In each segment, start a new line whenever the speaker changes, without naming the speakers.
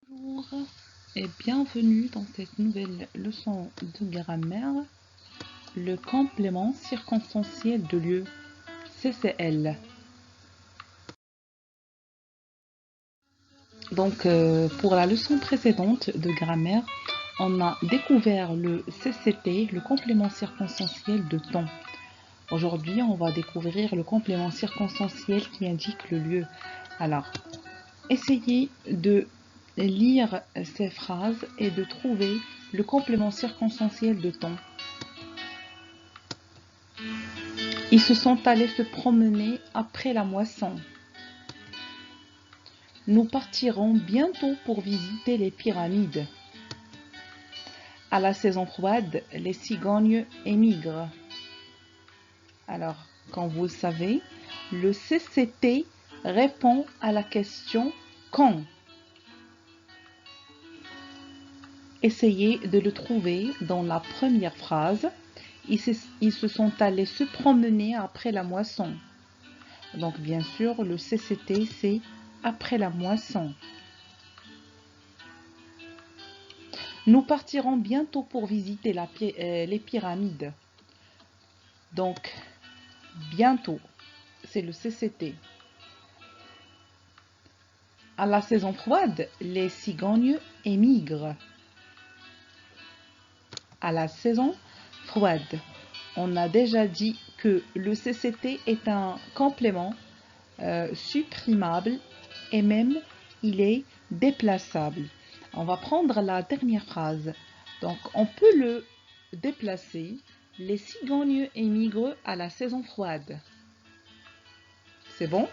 Bonjour et bienvenue dans cette nouvelle leçon de grammaire, le complément circonstanciel de lieu, CCL. Donc pour la leçon précédente de grammaire, on a découvert le CCT, le complément circonstanciel de temps. Aujourd'hui, on va découvrir le complément circonstanciel qui indique le lieu. Alors, essayez de lire ces phrases et de trouver le complément circonstanciel de temps. Ils se sont allés se promener après la moisson. Nous partirons bientôt pour visiter les pyramides. À la saison froide, les cigognes émigrent. Alors, comme vous le savez, le CCT répond à la question quand. Essayez de le trouver dans la première phrase. Ils se sont allés se promener après la moisson. Donc, bien sûr, le CCT, c'est après la moisson. Nous partirons bientôt pour visiter les pyramides. Donc, bientôt, c'est le CCT. À la saison froide, les cigognes émigrent. À la saison froide, on a déjà dit que le CCT est un complément supprimable et même il est déplaçable. On va prendre la dernière phrase. Donc, on peut le déplacer. Les cigognes émigrent à la saison froide. C'est bon?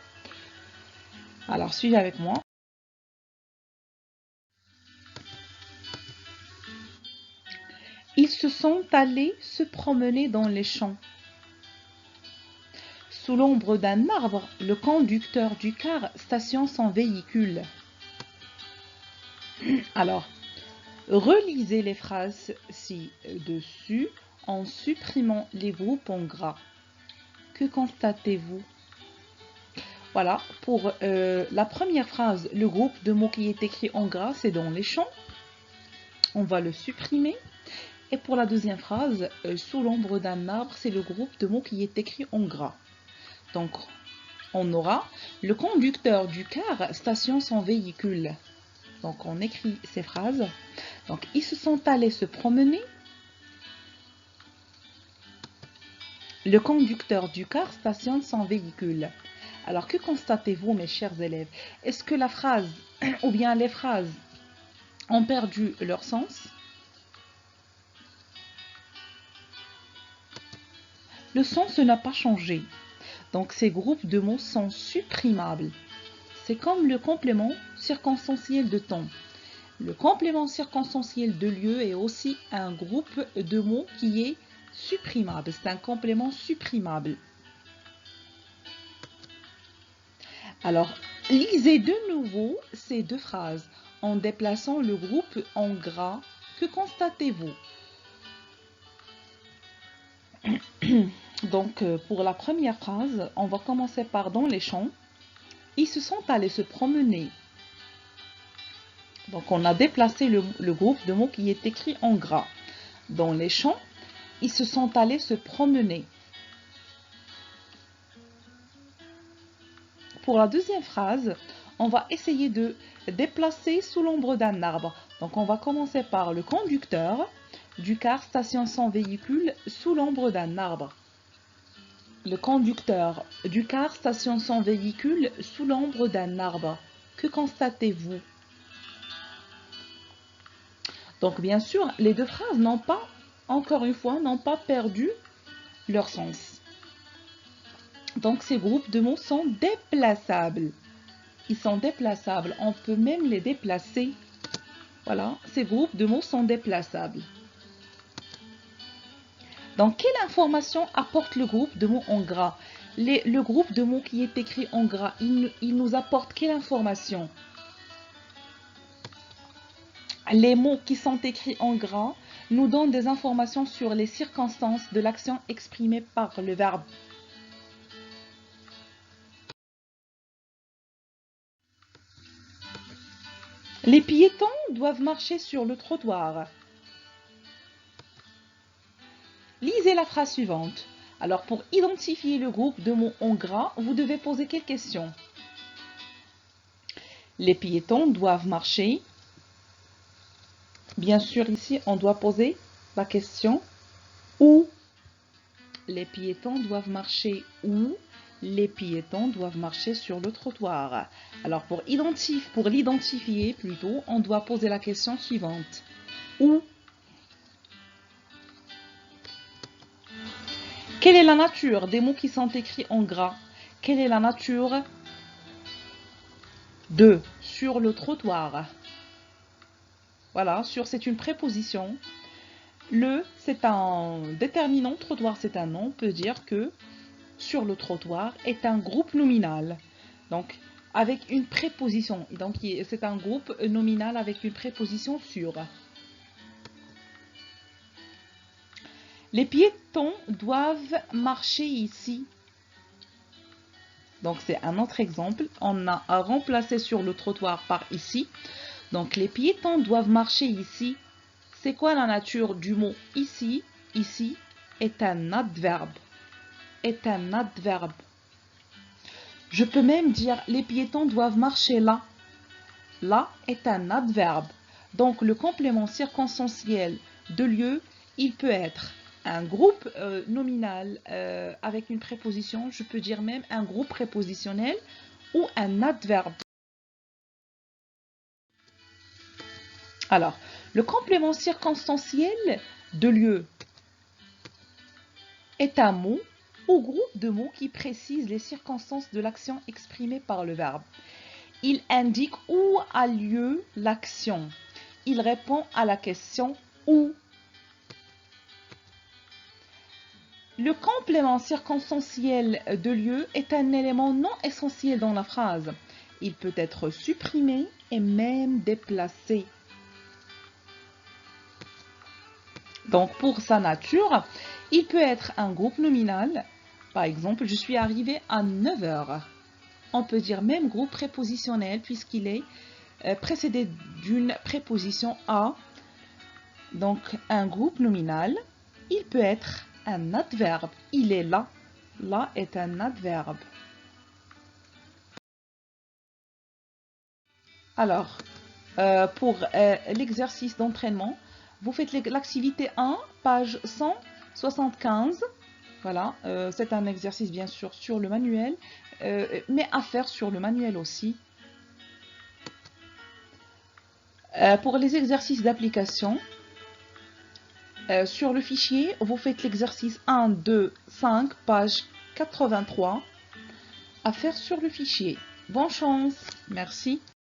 Alors, suivez avec moi. Ils se sont allés se promener dans les champs. Sous l'ombre d'un arbre, le conducteur du car stationne son véhicule. Alors, relisez les phrases ci-dessus en supprimant les groupes en gras. Que constatez-vous? Voilà, pour la première phrase, le groupe de mots qui est écrit en gras, c'est dans les champs. On va le supprimer. Et pour la deuxième phrase, sous l'ombre d'un arbre, c'est le groupe de mots qui est écrit en gras. Donc, on aura le conducteur du car stationne son véhicule. Donc, on écrit ces phrases. Donc, ils se sont allés se promener. Le conducteur du car stationne son véhicule. Alors, que constatez-vous, mes chers élèves? Est-ce que la phrase, ou bien les phrases, ont perdu leur sens? Le sens n'a pas changé. Donc, ces groupes de mots sont supprimables. C'est comme le complément circonstanciel de temps. Le complément circonstanciel de lieu est aussi un groupe de mots qui est supprimable. C'est un complément supprimable. Alors, lisez de nouveau ces deux phrases en déplaçant le groupe en gras. Que constatez-vous? Donc, pour la première phrase, on va commencer par dans les champs. Ils se sont allés se promener. Donc, on a déplacé le groupe de mots qui est écrit en gras. Dans les champs, ils se sont allés se promener. Pour la deuxième phrase, on va essayer de déplacer sous l'ombre d'un arbre. Donc, on va commencer par le conducteur du car stationne son véhicule sous l'ombre d'un arbre. Le conducteur du car stationne son véhicule sous l'ombre d'un arbre. Que constatez-vous? Donc, bien sûr, les deux phrases n'ont pas, encore une fois, n'ont pas perdu leur sens. Donc, ces groupes de mots sont déplaçables. Ils sont déplaçables. On peut même les déplacer. Voilà, ces groupes de mots sont déplaçables. Donc, quelle information apporte le groupe de mots en gras? Le groupe de mots qui est écrit en gras, il nous apporte quelle information? Les mots qui sont écrits en gras nous donnent des informations sur les circonstances de l'action exprimée par le verbe. Les piétons doivent marcher sur le trottoir. Lisez la phrase suivante. Alors, pour identifier le groupe de mots en gras, vous devez poser quelle question? Les piétons doivent marcher. Bien sûr, ici, on doit poser la question où. Les piétons doivent marcher où? Les piétons doivent marcher sur le trottoir. Alors, pour l'identifier plutôt, on doit poser la question suivante. Où? Quelle est la nature des mots qui sont écrits en gras? Quelle est la nature de sur le trottoir? Voilà, sur c'est une préposition. Le, c'est un déterminant. Trottoir, c'est un nom. On peut dire que sur le trottoir est un groupe nominal. Donc, avec une préposition. Donc, c'est un groupe nominal avec une préposition sur. Les piétons doivent marcher ici. Donc, c'est un autre exemple. On a remplacé sur le trottoir par ici. Donc, les piétons doivent marcher ici. C'est quoi la nature du mot ici? Ici est un adverbe. Est un adverbe. Je peux même dire les piétons doivent marcher là. Là est un adverbe. Donc, le complément circonstanciel de lieu, il peut être un groupe nominal avec une préposition. Je peux dire même un groupe prépositionnel ou un adverbe. Alors, le complément circonstanciel de lieu est un mot ou groupe de mots qui précise les circonstances de l'action exprimée par le verbe. Il indique où a lieu l'action. Il répond à la question où. Le complément circonstanciel de lieu est un élément non essentiel dans la phrase. Il peut être supprimé et même déplacé. Donc, pour sa nature, il peut être un groupe nominal. Par exemple, je suis arrivé à 9 h. On peut dire même groupe prépositionnel puisqu'il est précédé d'une préposition à. Donc, un groupe nominal, il peut être un adverbe. Il est là. Là est un adverbe. Alors, pour l'exercice d'entraînement, vous faites l'activité 1, page 175. Voilà, c'est un exercice bien sûr sur le manuel, mais à faire sur le manuel aussi. Pour les exercices d'application, sur le fichier, vous faites l'exercice 1, 2, 5, page 83, à faire sur le fichier. Bonne chance, merci.